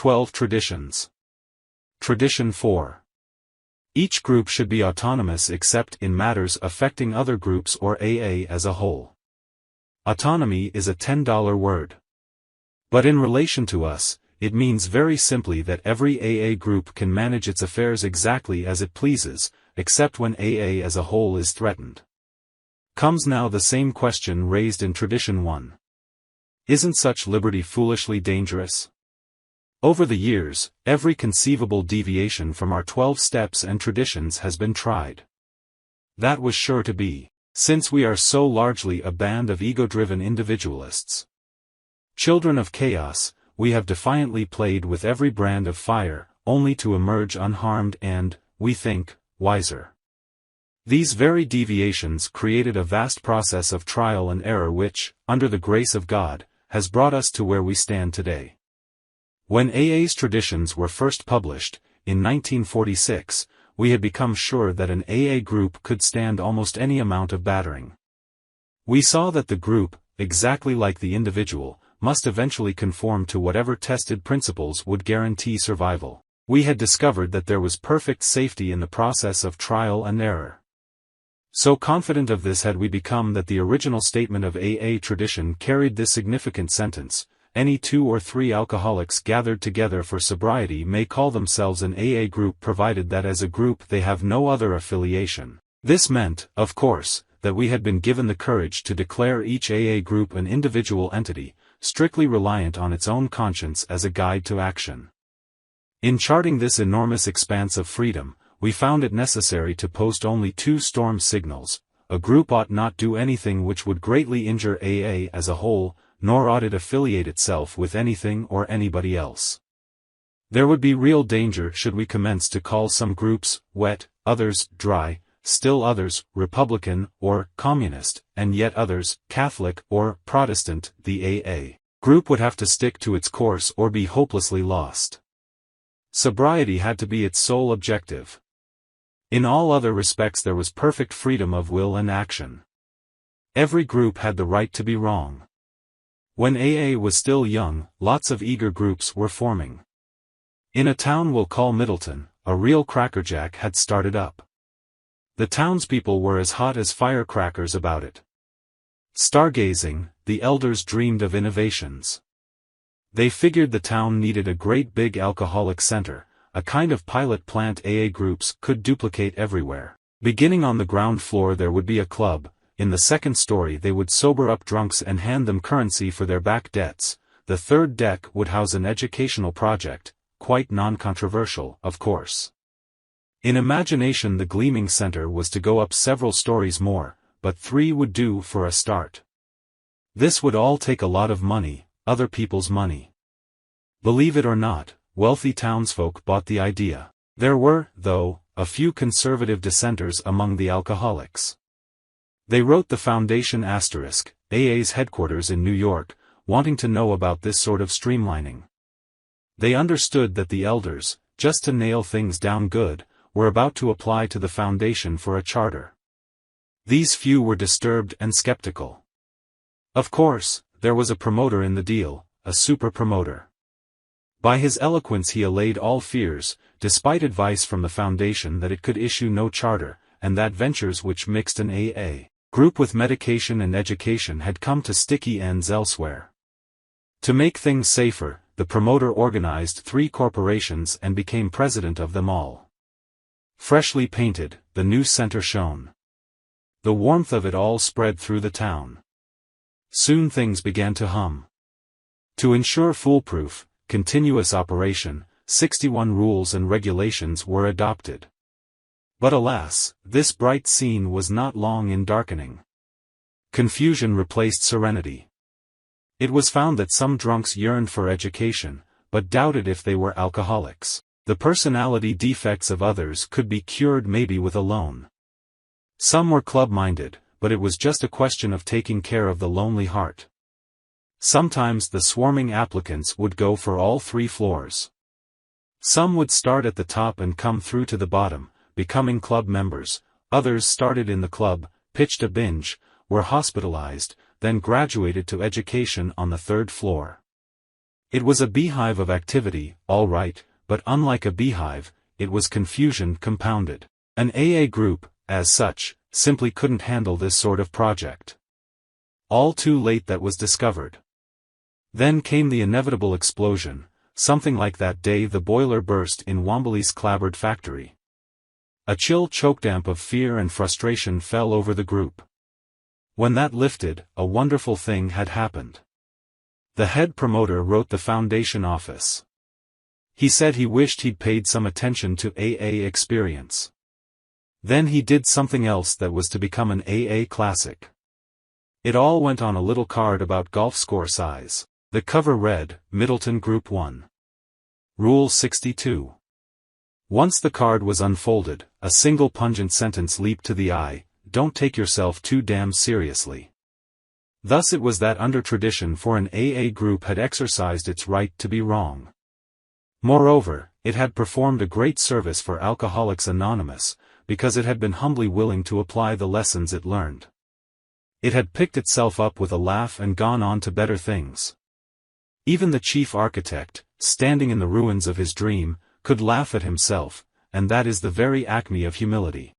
12 Traditions. Tradition 4. Each group should be autonomous except in matters affecting other groups or AA as a whole. Autonomy is a $10 word. But in relation to us, it means very simply that every AA group can manage its affairs exactly as it pleases, except when AA as a whole is threatened. Comes now the same question raised in Tradition 1. Isn't such liberty foolishly dangerous? Over the years, every conceivable deviation from our 12 steps and traditions has been tried. That was sure to be, since we are so largely a band of ego-driven individualists. Children of chaos, we have defiantly played with every brand of fire, only to emerge unharmed and, we think, wiser. These very deviations created a vast process of trial and error which, under the grace of God, has brought us to where we stand today. When AA's traditions were first published, in 1946, we had become sure that an AA group could stand almost any amount of battering. We saw that the group, exactly like the individual, must eventually conform to whatever tested principles would guarantee survival. We had discovered that there was perfect safety in the process of trial and error. So confident of this had we become that the original statement of AA tradition carried this significant sentence: any 2 or 3 alcoholics gathered together for sobriety may call themselves an AA group provided that as a group they have no other affiliation. This meant, of course, that we had been given the courage to declare each AA group an individual entity, strictly reliant on its own conscience as a guide to action. In charting this enormous expanse of freedom, we found it necessary to post only 2 storm signals: a group ought not do anything which would greatly injure AA as a whole, nor ought it affiliate itself with anything or anybody else. There would be real danger should we commence to call some groups wet, others dry, still others Republican or Communist, and yet others Catholic or Protestant. The AA group would have to stick to its course or be hopelessly lost. Sobriety had to be its sole objective. In all other respects there was perfect freedom of will and action. Every group had the right to be wrong. When AA was still young, lots of eager groups were forming. In a town we'll call Middleton, a real crackerjack had started up. The townspeople were as hot as firecrackers about it. Stargazing, the elders dreamed of innovations. They figured the town needed a great big alcoholic center, a kind of pilot plant AA groups could duplicate everywhere. Beginning on the ground floor there would be a club. In the second story they would sober up drunks and hand them currency for their back debts. The third deck would house an educational project, quite non-controversial, of course. In imagination the gleaming center was to go up several stories more, but 3 would do for a start. This would all take a lot of money, other people's money. Believe it or not, wealthy townsfolk bought the idea. There were, though, a few conservative dissenters among the alcoholics. They wrote the Foundation *, AA's headquarters in New York, wanting to know about this sort of streamlining. They understood that the elders, just to nail things down good, were about to apply to the foundation for a charter. These few were disturbed and skeptical. Of course, there was a promoter in the deal, a super promoter. By his eloquence he allayed all fears, despite advice from the foundation that it could issue no charter, and that ventures which mixed an AA group with medication and education had come to sticky ends elsewhere. To make things safer, the promoter organized 3 corporations and became president of them all. Freshly painted, the new center shone. The warmth of it all spread through the town. Soon things began to hum. To ensure foolproof, continuous operation, 61 rules and regulations were adopted. But alas, this bright scene was not long in darkening. Confusion replaced serenity. It was found that some drunks yearned for education, but doubted if they were alcoholics. The personality defects of others could be cured maybe with a loan. Some were club-minded, but it was just a question of taking care of the lonely heart. Sometimes the swarming applicants would go for all 3 floors. Some would start at the top and come through to the bottom, becoming club members. Others started in the club, pitched a binge, were hospitalized, then graduated to education on the 3rd floor. It was a beehive of activity, all right, but unlike a beehive, it was confusion compounded. An AA group, as such, simply couldn't handle this sort of project. All too late that was discovered. Then came the inevitable explosion, something like that day the boiler burst in Wombly's clapboard factory. A chill chokedamp of fear and frustration fell over the group. When that lifted, a wonderful thing had happened. The head promoter wrote the foundation office. He said he wished he'd paid some attention to AA experience. Then he did something else that was to become an AA classic. It all went on a little card about golf score size. The cover read, Middleton Group 1. Rule 62. Once the card was unfolded, a single pungent sentence leaped to the eye: don't take yourself too damn seriously. Thus it was that under tradition for an AA group had exercised its right to be wrong. Moreover, it had performed a great service for Alcoholics Anonymous, because it had been humbly willing to apply the lessons it learned. It had picked itself up with a laugh and gone on to better things. Even the chief architect, standing in the ruins of his dream, could laugh at himself, and that is the very acme of humility.